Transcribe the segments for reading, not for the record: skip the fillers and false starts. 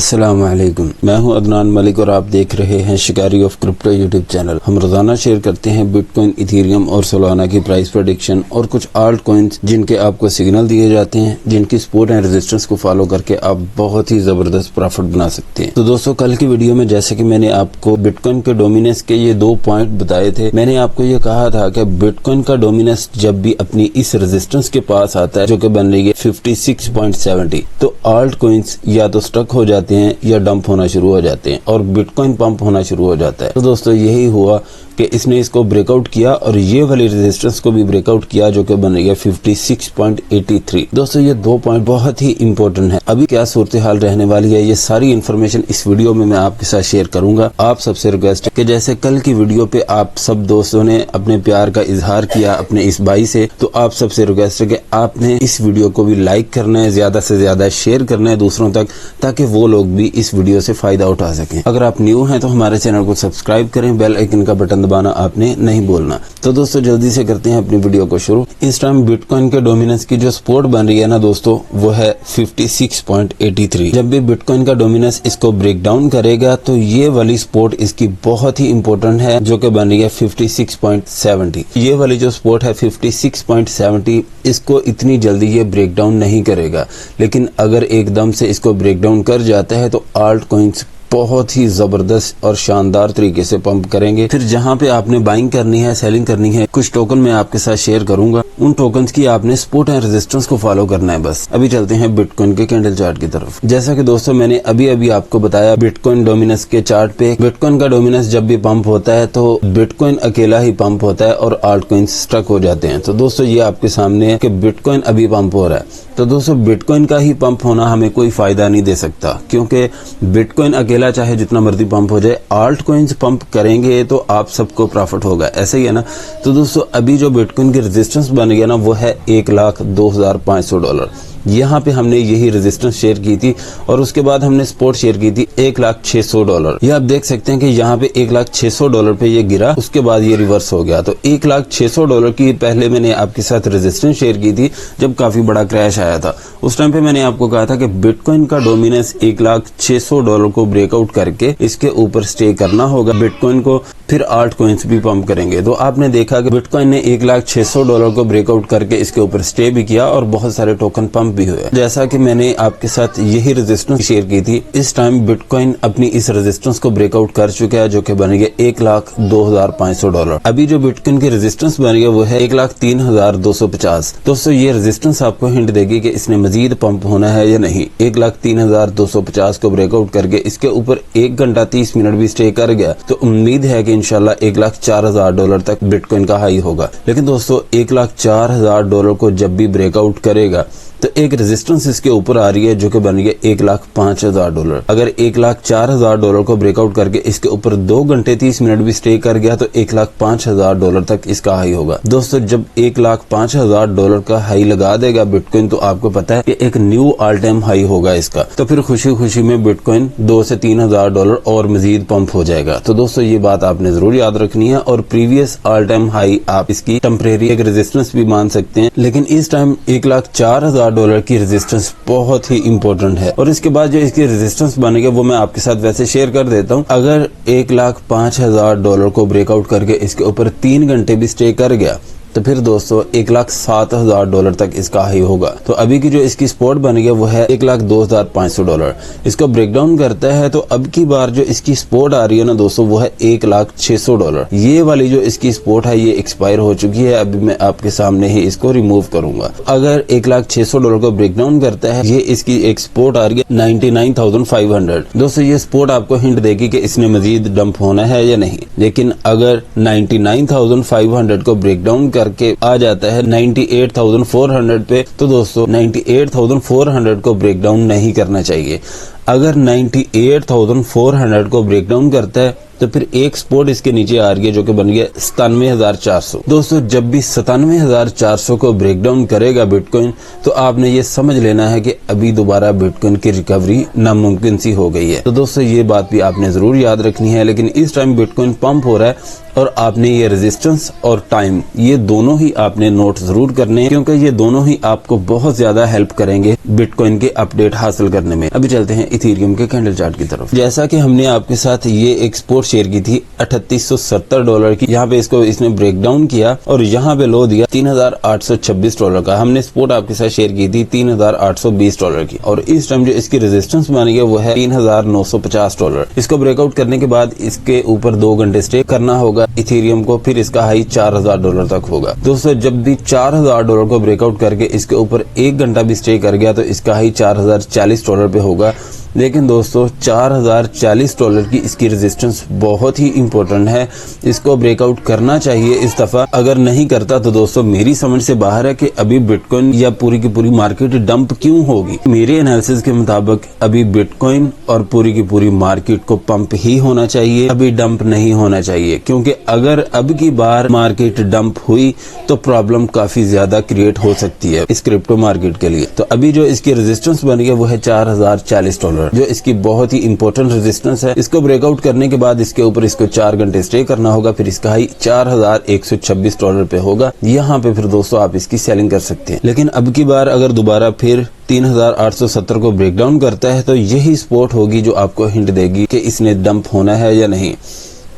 अस्सलाम वालेकुम, मैं हूं अदनान मलिक और आप देख रहे हैं शिकारी ऑफ क्रिप्टो यूट्यूब चैनल। हम रोजाना शेयर करते हैं बिटकॉइन, इथेरियम और सोलाना की प्राइस प्रेडिक्शन और कुछ आल्ट कॉइन्स जिनके आपको सिग्नल दिए जाते हैं, जिनकी सपोर्ट एंड रेजिस्टेंस को फॉलो करके आप बहुत ही जबरदस्त प्रॉफिट बना सकते हैं। तो दोस्तों, कल की वीडियो में जैसे कि मैंने आपको बिटकॉइन के डोमिनेंस के ये 2 पॉइंट बताए थे, मैंने आपको ये कहा था कि बिटकॉइन का डोमिनेंस जब भी अपनी इस रेजिस्टेंस के पास आता है जो कि बन रही है 56.70, तो आल्ट कॉइन्स या तो स्टक हो जाते हैं या डंप होना शुरू हो जाते हैं और बिटकॉइन पंप होना शुरू हो जाता है। तो दोस्तों, यही हुआ कि इसने इसको ब्रेकआउट किया और ये वाली रेजिस्टेंस को भी ब्रेकआउट किया जो कि बन रही है 56.83। दोस्तों, ये 2 पॉइंट बहुत ही इंपॉर्टेंट है। अभी क्या सूरत हाल रहने वाली है, ये सारी इन्फॉर्मेशन इस वीडियो में मैं आपके साथ शेयर करूंगा। आप सबसे रिक्वेस्ट है कि जैसे कल की वीडियो पे आप सब दोस्तों ने अपने प्यार का इजहार किया अपने इस भाई से, तो आप सबसे रिक्वेस्ट है कि आपने इस वीडियो को भी लाइक करना है, ज्यादा से ज्यादा शेयर करना है दूसरों तक, ताकि वो लोग भी इस वीडियो से फायदा उठा सकें। अगर आप न्यू हैं तो हमारे चैनल को सब्सक्राइब करें, बेल आइकन का बटन दबाना आपने नहीं भूलना। तो दोस्तों, जल्दी से करते हैं अपनी वीडियो को शुरू। इस टाइम बिटकॉइन के डोमिनेंस की जो सपोर्ट बन रही है ना दोस्तों, वो है 56.83। जब भी बिटकॉइन का डोमिनेंस इसको ब्रेक डाउन करेगा तो ये वाली सपोर्ट इसकी बहुत ही इंपॉर्टेंट है जो कि बन रही है 56.70। ये वाली जो सपोर्ट है 56.70, इसको इतनी जल्दी ये ब्रेक डाउन नहीं करेगा, लेकिन अगर एकदम से इसको ब्रेक डाउन कर जाता है तो आल्ट कॉइन्स बहुत ही जबरदस्त और शानदार तरीके से पंप करेंगे। फिर जहां पे आपने बाइंग करनी है, सेलिंग करनी है, कुछ टोकन मैं आपके साथ शेयर करूंगा। उन टोकन्स की आपने सपोर्ट एंड रेजिस्टेंस को फॉलो करना है बस। अभी चलते हैं बिटकॉइन के कैंडल चार्ट की तरफ। जैसा कि दोस्तों, मैंने अभी आपको बताया बिटकॉइन डोमिनेंस के चार्ट पे, बिटकॉइन का डोमिनेंस जब भी पंप होता है तो बिटकॉइन अकेला ही पंप होता है और आल्ट कॉइन्स स्टक हो जाते हैं। तो दोस्तों, ये आपके सामने है कि बिटकॉइन अभी पंप हो रहा है। तो दोस्तों, बिटकॉइन का ही पंप होना हमें कोई फायदा नहीं दे सकता, क्योंकि बिटकॉइन अकेला चाहे जितना मर्जी पंप हो जाए, आल्ट कॉइन्स पंप करेंगे तो आप सबको प्रॉफिट होगा। ऐसे ही है ना। तो दोस्तों, अभी जो बिटकॉइन की रेजिस्टेंस बन गया ना, वो है $1,02,500। यहाँ पे हमने यही रेजिस्टेंस शेयर की थी और उसके बाद हमने सपोर्ट शेयर की थी $1,06,000। ये आप देख सकते हैं कि यहाँ पे $1,06,000 पे ये गिरा, उसके बाद ये रिवर्स हो गया। तो $1,06,000 की पहले मैंने आपके साथ रेजिस्टेंस शेयर की थी जब काफी बड़ा क्रैश आया था। उस टाइम पे मैंने आपको कहा था कि बिटकॉइन का डोमिनेंस $1,06,000 को ब्रेकआउट करके इसके ऊपर स्टे करना होगा बिटकॉइन को, फिर आल्ट कॉइन्स भी पंप करेंगे। तो आपने देखा कि बिटकॉइन ने $1,06,000 को ब्रेकआउट करके इसके ऊपर स्टे भी किया और बहुत सारे टोकन पंप भी हुए। जैसा कि मैंने आपके साथ यही रेजिस्टेंस शेयर की थी, इस टाइम बिटकॉइन अपनी इस रेजिस्टेंस को ब्रेकआउट कर चुका है जो कि बन गया $1,02,500। अभी जो बिटकॉइन की रेजिस्टेंस बन गया वो है $1,03,250। दोस्तों, ये रेजिस्टेंस आपको हिंट देगी कि इसने मजीद पंप होना है या नहीं। $1,03,250 को ब्रेकआउट करके इसके ऊपर 1 घंटा 30 मिनट भी स्टे कर गया तो उम्मीद है कि इंशाल्लाह $1,04,000 तक बिटकॉइन का हाई होगा। लेकिन दोस्तों, $1,04,000 को जब भी ब्रेकआउट करेगा तो एक रेजिस्टेंस इसके ऊपर आ रही है जो कि बन गया $1,05,000। अगर $1,04,000 को ब्रेकआउट करके इसके ऊपर 2 घंटे 30 मिनट भी स्टे कर गया तो $1,05,000 तक इसका हाई होगा। दोस्तों, जब $1,05,000 का हाई लगा देगा बिटकॉइन, तो आपको पता है कि एक न्यू ऑल टाइम हाई होगा इसका। तो फिर खुशी खुशी में बिटकॉइन $2,000 से $3,000 और मजीद पंप हो जाएगा। तो दोस्तों, ये बात आपने जरूर याद रखनी है। और प्रीवियस ऑल टाइम हाई आप इसकी टेम्परेरी एक रेजिस्टेंस भी मान सकते हैं, लेकिन इस टाइम $1,04,000 की रेजिस्टेंस बहुत ही इंपॉर्टेंट है। और इसके बाद जो इसकी रेजिस्टेंस बनेगा वो मैं आपके साथ वैसे शेयर कर देता हूँ। अगर $1,05,000 को ब्रेकआउट करके इसके ऊपर 3 घंटे भी स्टे कर गया तो फिर दोस्तों $1,07,000 तक इसका हाई होगा। तो अभी की जो इसकी सपोर्ट बन गया वो है $1,02,500। इसको ब्रेक डाउन करता है तो अब की बार जो इसकी सपोर्ट आ रही है ना दोस्तों, वो है $1,06,000। ये वाली जो इसकी सपोर्ट है ये एक्सपायर हो चुकी है। अभी मैं आपके सामने ही इसको रिमूव करूंगा। अगर $1,06,000 को ब्रेक डाउन करता है, ये इसकी एक सपोर्ट आ रही है 99,500। दोस्तों, ये सपोर्ट आपको हिंट देगी कि इसने मजीद डंप होना है या नहीं। लेकिन अगर 99,500 को ब्रेक डाउन करके आ जाता है 98,400 पे, तो दोस्तों 98,400 को ब्रेक डाउन नहीं करना चाहिए। अगर 98,400 को ब्रेक डाउन करता है तो फिर एक सपोर्ट इसके नीचे आ रही है जो कि बन गया 97,400। दोस्तों, जब भी 97,400 को ब्रेक डाउन करेगा बिटकॉइन, तो आपने ये समझ लेना है कि अभी दोबारा बिटकॉइन की रिकवरी नामुमकिन सी हो गई है। तो दोस्तों, ये बात भी आपने जरूर याद रखनी है। लेकिन इस टाइम बिटकॉइन पंप हो रहा है और आपने ये रेजिस्टेंस और टाइम, ये दोनों ही आपने नोट जरूर करने हैं, क्योंकि ये दोनों ही आपको बहुत ज्यादा हेल्प करेंगे बिटकॉइन के अपडेट हासिल करने में। अभी चलते हैं इथेरियम के कैंडल चार्ट की तरफ। जैसा कि हमने आपके साथ ये एक सपोर्ट शेयर की थी $3870 की, यहाँ पे इसको इसने ब्रेक डाउन किया और यहाँ पे लो दिया $3826 का। हमने सपोर्ट आपके साथ शेयर की थी $3820 की, और इस टाइम जो इसकी रेजिस्टेंस बनी है वो है $3950। इसको ब्रेकआउट करने के बाद इसके ऊपर 2 घंटे स्टे करना होगा इथेरियम को, फिर इसका हाई $4000 तक होगा। दोस्तों जब भी $4000 को ब्रेकआउट करके इसके ऊपर 1 घंटा भी स्टे कर गया तो इसका हाई $4040 पे होगा। लेकिन दोस्तों $4040 की इसकी रेजिस्टेंस बहुत ही इंपॉर्टेंट है, इसको ब्रेकआउट करना चाहिए इस दफा। अगर नहीं करता तो दोस्तों मेरी समझ से बाहर है कि अभी बिटकॉइन या पूरी की पूरी मार्केट डंप क्यों होगी। मेरे एनालिसिस के मुताबिक अभी बिटकॉइन और पूरी की पूरी मार्केट को पंप ही होना चाहिए, अभी डंप नहीं होना चाहिए, क्योंकि अगर अब की बार मार्केट डंप हुई तो प्रॉब्लम काफी ज्यादा क्रिएट हो सकती है इस क्रिप्टो मार्केट के लिए। तो अभी जो इसकी रेजिस्टेंस बनी है वो है $4040, जो इसकी बहुत ही इंपॉर्टेंट रेजिस्टेंस है। इसको ब्रेकआउट करने के बाद इसके ऊपर इसको 4 घंटे स्टे करना होगा, फिर इसका हाई $4126 पे होगा। यहाँ पे फिर दोस्तों आप इसकी सेलिंग कर सकते हैं। लेकिन अब की बार अगर दोबारा फिर 3870 को ब्रेक डाउन करता है तो यही सपोर्ट होगी जो आपको हिंट देगी कि इसने डंप होना है या नहीं।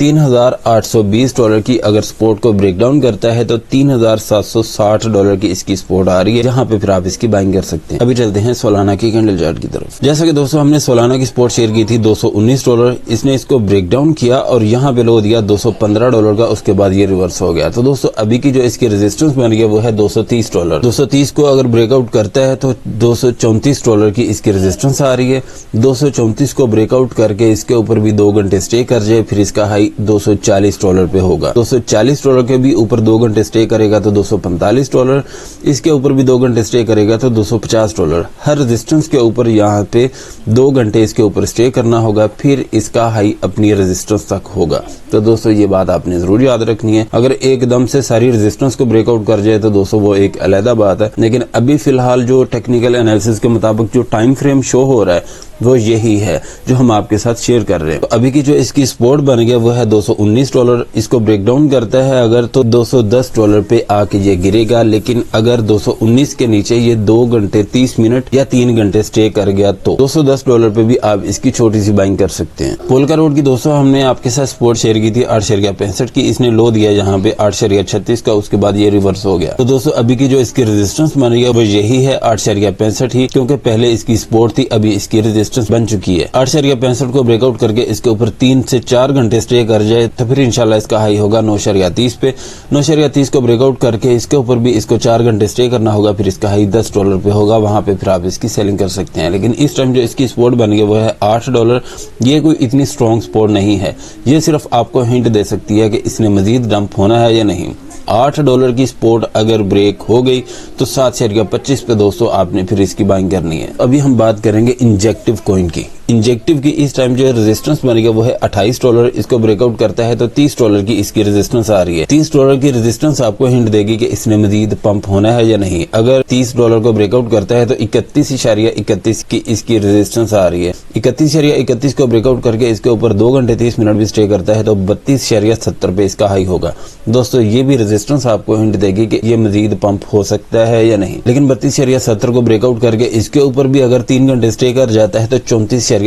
$3820 की अगर सपोर्ट को ब्रेक डाउन करता है तो $3760 की इसकी सपोर्ट आ रही है, जहां पे फिर आप इसकी बाइंग कर सकते हैं। अभी चलते हैं सोलाना की कैंडल चार्ट की तरफ। जैसा कि दोस्तों हमने सोलाना की सपोर्ट शेयर की थी $219, इसने इसको ब्रेक डाउन किया और यहाँ पे लो दिया $215 का, उसके बाद ये रिवर्स हो गया। तो दोस्तों अभी की जो इसकी रेजिस्टेंस बन रही है वो है $230। 230 को अगर ब्रेकआउट करता है तो $234 की इसकी रेजिस्टेंस आ रही है। 234 को ब्रेकआउट करके इसके ऊपर भी 2 घंटे स्टे कर जाए, फिर इसका हाई $240 पे होगा। $240 के भी ऊपर 2 घंटे स्टे करेगा तो $245, इसके ऊपर भी 2 घंटे स्टे करेगा तो $250। हर रेजिस्टेंस के ऊपर यहाँ पे 2 घंटे इसके ऊपर स्टे करना होगा, फिर इसका हाई अपनी रेजिस्टेंस तक होगा। तो दोस्तों ये बात आपने जरूर याद रखनी है। अगर एकदम से सारी रेजिस्टेंस को ब्रेकआउट कर जाए तो दोस्तों वो एक अलग बात है, लेकिन अभी फिलहाल जो टेक्निकल एनालिसिस के मुताबिक जो टाइम फ्रेम शो हो रहा है वो यही है जो हम आपके साथ शेयर कर रहे हैं। तो अभी की जो इसकी सपोर्ट बन गया वो है $219। इसको ब्रेक डाउन करता है अगर तो $210 पे आके ये गिरेगा, लेकिन अगर 219 के नीचे ये 2 घंटे 30 मिनट या 3 घंटे स्टे कर गया तो $210 पे भी आप इसकी छोटी सी बाइंग कर सकते हैं। पोलका रोड की दोस्तों हमने आपके साथ सपोर्ट शेयर की थी 8.65 की, इसने लो दिया यहाँ पे 8.36 का, उसके बाद ये रिवर्स हो गया। तो दोस्तों अभी की जो इसकी रेजिस्टेंस बन रही है वो यही है 8.65 ही, क्योंकि पहले इसकी सपोर्ट थी, अभी इसकी रेजिस्टेंस बन चुकी है। 8.65 को ब्रेकआउट करके इसके ऊपर 3 से 4 घंटे स्टे कर जाए तो फिर इंशाल्लाह इसका हाई होगा 9.30 पे। 9.30 को ब्रेकआउट करके इसके ऊपर भी इसको 4 घंटे स्टे करना होगा, फिर इसका हाई $10 पे होगा, वहां पे फिर आप इसकी सेलिंग कर सकते हैं। लेकिन इस टाइम जो इसकी सपोर्ट बन गई वो है $8। ये कोई इतनी स्ट्रॉन्ग सपोर्ट नहीं है, ये सिर्फ आपको हिंट दे सकती है कि इसने मजीद डंप होना है या नहीं। $8 की सपोर्ट अगर ब्रेक हो गई तो 7.25 पे दोस्तों आपने फिर इसकी बाइंग करनी है। अभी हम बात करेंगे इंजेक्टिव कॉइन की। इंजेक्टिव की इस टाइम जो रेजिस्टेंस बनेगा वो है $28। इसको ब्रेकआउट करता है तो $30 की इसकी रेजिस्टेंस आ रही है। $30 की रेजिस्टेंस आपको हिंट देगी कि इसने मजीद पंप होना है या नहीं। अगर $30 को ब्रेकआउट करता है तो 31.31 की इसकी रेजिस्टेंस आ रही है। 31.31 को ब्रेकआउट करके इसके ऊपर 2 घंटे 30 मिनट भी स्टे करता है तो 32.70 पे इसका हाई होगा। दोस्तों ये भी रेजिस्टेंस आपको हिंट देगी कि ये मजीद पंप हो सकता है या नहीं। लेकिन 32.70 को ब्रेकआउट करके इसके ऊपर भी अगर 3 घंटे स्टे कर जाता है तो 34.60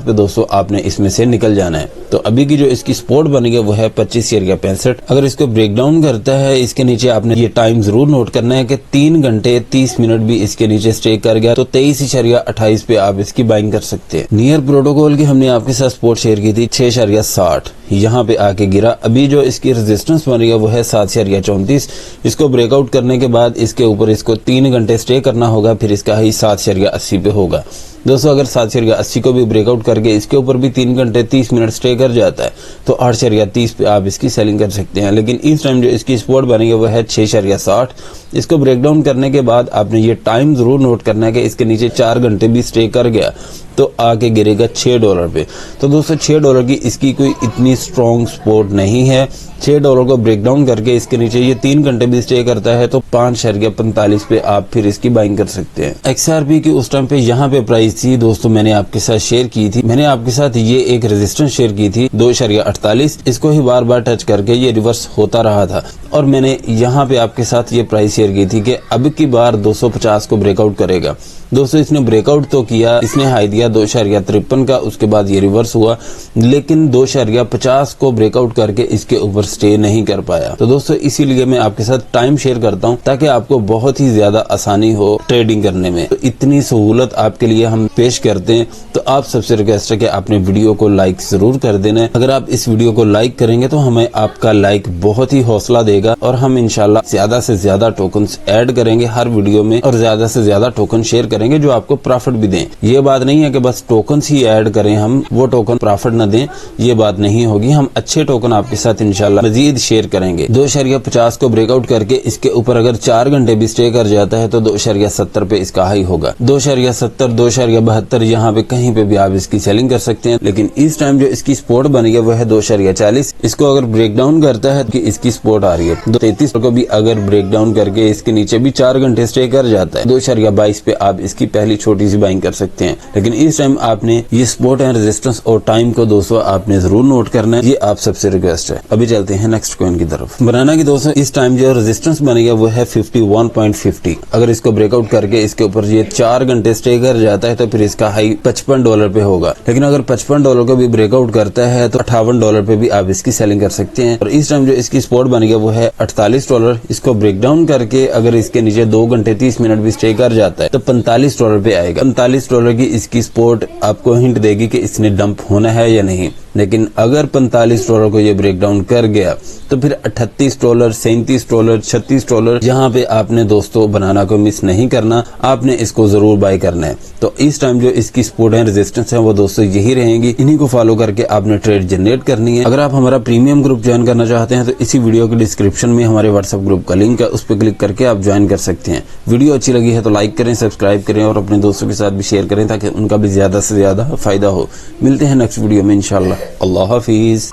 पे दोस्तों आपने इसमें से निकल जाना है। तो अभी की जो इसकी सपोर्ट बनी है वो है 25.65। अगर इसको ब्रेक डाउन करता है इसके नीचे आपने ये टाइम जरूर नोट करना है कि 3 घंटे 30 मिनट भी इसके नीचे स्टे कर गया तो 23.28 पे आप इसकी बाइंग कर सकते हैं। नियर प्रोटोकॉल की हमने आपके साथ सपोर्ट शेयर की थी 6.60, यहाँ पे आके गिरा। अभी जो इसकी रेजिस्टेंस बनी है वो है 7.34। इसको ब्रेकआउट करने के बाद इसके ऊपर इसको 3 घंटे स्टे करना होगा, फिर इसका हाई 7.80 पे होगा। दोस्तों अगर 7.80 को भी ब्रेकआउट करके इसके ऊपर भी 3 घंटे 30 मिनट स्टे कर जाता है तो 8.30 पे आप इसकी सेलिंग कर सकते हैं। लेकिन इस टाइम जो इसकी सपोर्ट बनेगी वो है 6.60। इसको ब्रेक डाउन करने के बाद आपने ये टाइम जरूर नोट करना है कि इसके नीचे 4 घंटे भी स्टे कर गया तो आके गिरेगा $6 पे। तो दोस्तों $6 की इसकी कोई इतनी स्ट्रॉन्ग सपोर्ट नहीं है। $6 को ब्रेक डाउन करके इसके नीचे ये 3 घंटे भी स्टे करता है तो 5.45 पे आप फिर इसकी बाइंग कर सकते हैं। XRP की उस टाइम पे यहाँ पे प्राइस थी दोस्तों, मैंने आपके साथ शेयर की थी, मैंने आपके साथ ये एक रेजिस्टेंस शेयर की थी 2.48। इसको ही बार बार टच करके ये रिवर्स होता रहा था और मैंने यहाँ पे आपके साथ ये प्राइस शेयर की थी कि अब की बार 250 को ब्रेकआउट करेगा। दोस्तों इसने ब्रेकआउट तो किया, इसने हाई दिया 2.53 का, उसके बाद ये रिवर्स हुआ, लेकिन 2.50 को ब्रेकआउट करके इसके ऊपर स्टे नहीं कर पाया। तो दोस्तों इसीलिए मैं आपके साथ टाइम शेयर करता हूं ताकि आपको बहुत ही ज्यादा आसानी हो ट्रेडिंग करने में। तो इतनी सहूलत आपके लिए हम पेश करते हैं, तो आप सबसे रिक्वेस्ट है कि आपने वीडियो को लाइक जरूर कर देना है। अगर आप इस वीडियो को लाइक करेंगे तो हमें आपका लाइक बहुत ही हौसला देगा और हम इंशाल्लाह ज्यादा से ज्यादा टोकन्स ऐड करेंगे हर वीडियो में और ज्यादा से ज्यादा टोकन शेयर करेंगे जो आपको प्रॉफिट भी दें। ये बात नहीं है कि बस टोकन्स ही ऐड करें हम, वो टोकन प्रॉफिट न दें, ये बात नहीं होगी। हम अच्छे टोकन आपके साथ इंशाल्लाह मजीद शेयर करेंगे। 2.50 को ब्रेकआउट करके इसके ऊपर अगर 4 घंटे भी स्टे कर जाता है तो 2.70 पे इसका हाई होगा। 2.70, 2.72 यहाँ पे कहीं पे भी आप इसकी सेलिंग कर सकते हैं, लेकिन इस टाइम जो इसकी सपोर्ट बनी है वो है 2.40। इसको अगर ब्रेक डाउन करता है कि इसकी सपोर्ट आ रही है 2.33 को भी अगर ब्रेक डाउन करके इसके नीचे भी 4 घंटे स्टे कर जाता है 2.22 पे आप इसकी पहली छोटी सी बाइंग कर सकते हैं। लेकिन इस टाइम आपने ये सपोर्ट एंड रेजिस्टेंस और टाइम को दोस्तों आपने जरूर नोट करना है, ये आप सबसे रिक्वेस्ट है। अभी चलते हैं नेक्स्ट कॉइन की तरफ। बनाना की दोस्तों इस टाइम जो रेजिस्टेंस बनी है वो है 51.50। अगर इसको ब्रेकआउट करके इसके ऊपर ये 4 घंटे स्टे कर जाता है तो फिर इसका हाई $55 पे होगा। लेकिन अगर $55 को भी ब्रेकआउट करता है तो $58 पे भी आप इसकी सेलिंग कर सकते हैं। और इस टाइम जो इसकी सपोर्ट बनी है वो है $48। इसको ब्रेक डाउन करके अगर इसके नीचे 2 घंटे 30 मिनट भी स्टे कर जाता है तो $45 पे आएगा। $45 की इसकी सपोर्ट आपको हिंट देगी कि इसने डंप होना है या नहीं। लेकिन अगर $45 को ये ब्रेक डाउन कर गया तो फिर $38, $37, $36 यहाँ पे आपने दोस्तों बनाना को मिस नहीं करना, आपने इसको जरूर बाय करना है। तो इस टाइम जो इसकी सपोर्ट एंड रेजिस्टेंस है वो दोस्तों यही रहेंगी, इन्हीं को फॉलो करके आपने ट्रेड जनरेट करनी है। अगर आप हमारा प्रीमियम ग्रुप ज्वाइन करना चाहते हैं तो इसी वीडियो के डिस्क्रिप्शन में हमारे व्हाट्सएप ग्रुप का लिंक है, उस पर क्लिक करके आप ज्वाइन कर सकते हैं। वीडियो अच्छी लगी है तो लाइक करें, सब्सक्राइब करें और अपने दोस्तों के साथ भी शेयर करें ताकि उनका भी ज्यादा से ज्यादा फायदा हो। मिलते हैं नेक्स्ट वीडियो में इंशाल्लाह। अल्लाह हाफिज।